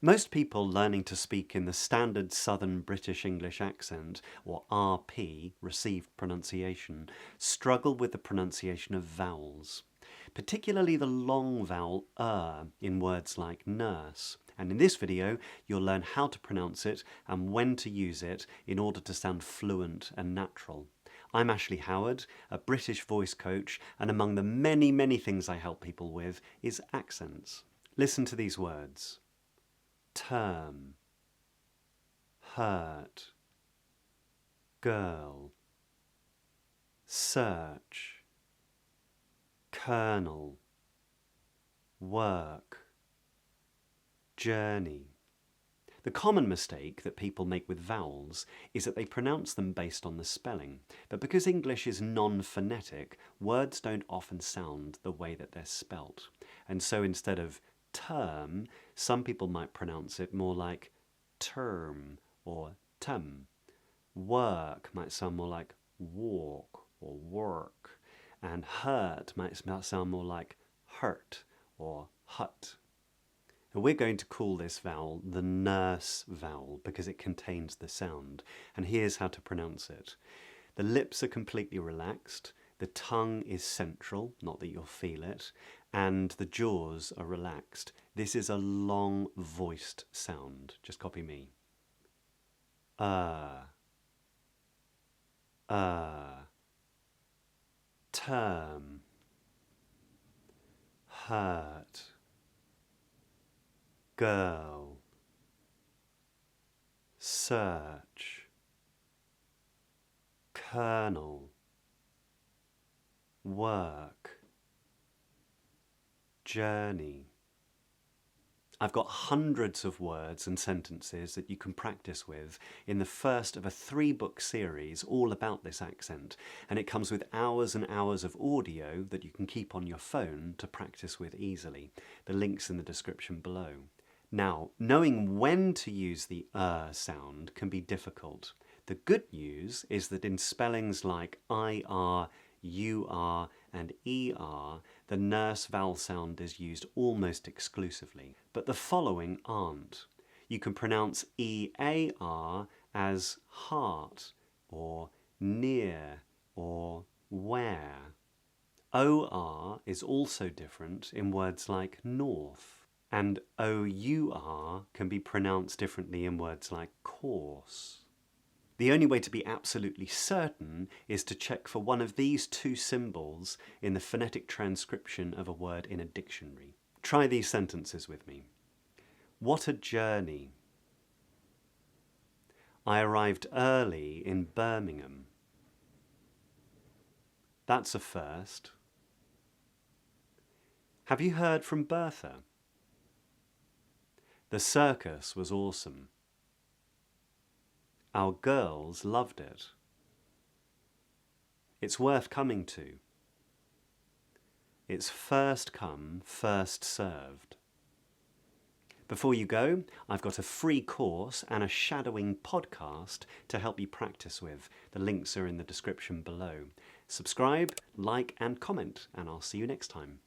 Most people learning to speak in the standard Southern British English accent, or RP, received pronunciation, struggle with the pronunciation of vowels, particularly the long vowel in words like nurse. And in this video, you'll learn how to pronounce it and when to use it in order to sound fluent and natural. I'm Ashley Howard, a British voice coach, and among the many things I help people with is accents. Listen to these words. Term, hurt, girl, search, kernel, work, journey. The common mistake that people make with vowels is that they pronounce them based on the spelling, but because English is non-phonetic, words don't often sound the way that they're spelt. And so instead of term, some people might pronounce it more like term or tum. Work might sound more like walk or work, and hurt might sound more like hurt or hut. And we're going to call this vowel the nurse vowel because it contains the sound, and here's how to pronounce it. The lips are completely relaxed, the tongue is central, not that you'll feel it, and the jaws are relaxed. This is a long voiced sound. Just copy me. Term, hurt, girl, search, kernel, work, journey. I've got hundreds of words and sentences that you can practice with in the first of a 3-book series all about this accent, and it comes with hours and hours of audio that you can keep on your phone to practice with easily. The link's in the description below. Now, knowing when to use the sound can be difficult. The good news is that in spellings like IR, UR and ER, the nurse vowel sound is used almost exclusively. But the following aren't. You can pronounce EAR as heart or near or where. OR is also different in words like north, and OUR can be pronounced differently in words like course. The only way to be absolutely certain is to check for one of these 2 symbols in the phonetic transcription of a word in a dictionary. Try these sentences with me. What a journey. I arrived early in Birmingham. That's a first. Have you heard from Bertha? The circus was awesome. Our girls loved it. It's worth coming to. It's first come, first served. Before you go, I've got a free course and a shadowing podcast to help you practice with. The links are in the description below. Subscribe, like and comment, and I'll see you next time.